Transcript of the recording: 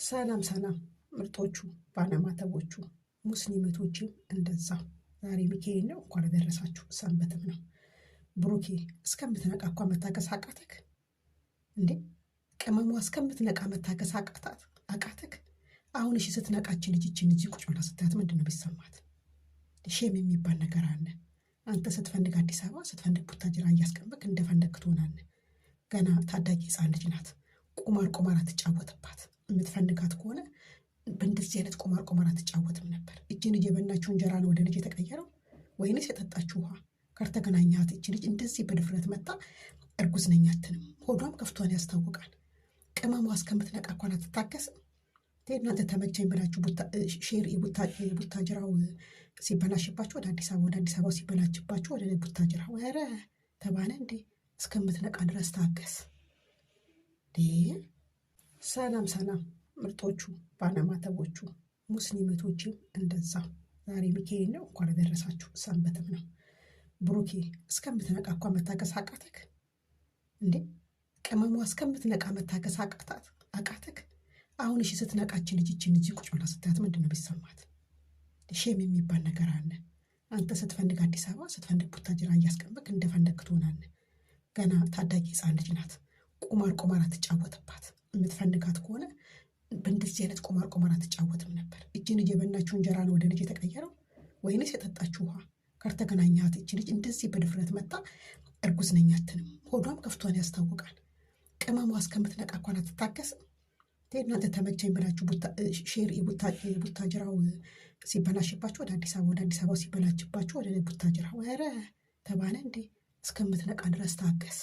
ሰላም ሰላም ምርጦቹ ባለማተቦቹ ሙስሊሞችም እንደዛው ዛሬ ሚካኤል ነው። እንኳን አደረሳችሁ። ሰንበትም ነው። ብሩኬ እስከምትነቃ እኮ መታገስ አቃተክ እንዴ? ቅመሟ እስከምትነቃ መታገስ አቃተክ? አሁን እሺ ስትነቃች ልጅችን እዚህ ቁጭ ብላ ስታያት ምንድን ነው ቢሰማት? ሼም የሚባል ነገር አለ። አንተ ስትፈልግ አዲስ አበባ ስትፈልግ ቡታጅራ እያስቀመጥክ እንደፈለግክ ትሆናለህ። ገና ታዳጊ ሕፃን ልጅ ናት። ቁማር አትጫወትባት። የምትፈልጋት ከሆነ በእንደዚህ አይነት ቁማር አትጫወትም ነበር። እጅን እየበላችሁ እንጀራ ነው ወደ ልጅ የተቀየረው ወይንስ የጠጣችሁ ውሃ? ከተገናኛት እች ልጅ እንደዚህ በድፍረት መጣ እርጉዝ ነኝ አትልም። ሆዷም ከፍቷን ያስታውቃል። ቅመሟ እስከምትነቃ እንኳን አትታገስም። እናንተ ተመቸኝ ብላችሁ ቡታጅራው ሲበላሽባችሁ ወደ አዲስ አበባ ሲበላሽባችሁ ወደ ቡታጅራ ኧረ ተባለ እንዴ? እስከምትነቃ ድረስ ታገስ። ሰላም ሰላም ምርጦቹ ባለማተቦቹ ሙስሊሞችም እንደዛው ዛሬ ሚካኤል ነው። እንኳን አደረሳችሁ። ሰንበትም ነው። ብሩኬ እስከምትነቃ እኳ መታገስ አቃተክ እንዴ? ቅመሟ እስከምትነቃ መታገስ አቃተክ? አሁን እሺ ስትነቃች ልጅችን እዚህ ቁጭ ብላ ስታያት ምንድን ነው ቢሰማት? ሼም የሚባል ነገር አለ። አንተ ስትፈልግ አዲስ አበባ ስትፈልግ ቡታጅራ እያስቀመጥክ እንደፈለግክ ትሆናለህ። ገና ታዳጊ ሕፃን ልጅ ናት። ቁማር አትጫወትባት። የምትፈልጋት ከሆነ በእንደዚህ አይነት ቁማር አትጫወትም ነበር። እጅን እየበላችሁ እንጀራ ነው ወደ ልጅ የተቀየረው ወይንስ የጠጣችሁ ውሃ? ከተገናኛት እች ልጅ እንደዚህ በድፍረት መጣ እርጉዝ ነኝ አትልም። ሆዷም ከፍቷን ያስታውቃል። ቅመሟ እስከምትነቃ እንኳን አትታገስም። እናንተ ተመቸኝ ብላችሁ ቡታጅራው ሲበላሽባችሁ ወደ አዲስ አበባ ሲበላሽባችሁ ወደ ቡታጅራ ኧረ ተባለ እንዴ? እስከምትነቃ ድረስ ታገስ።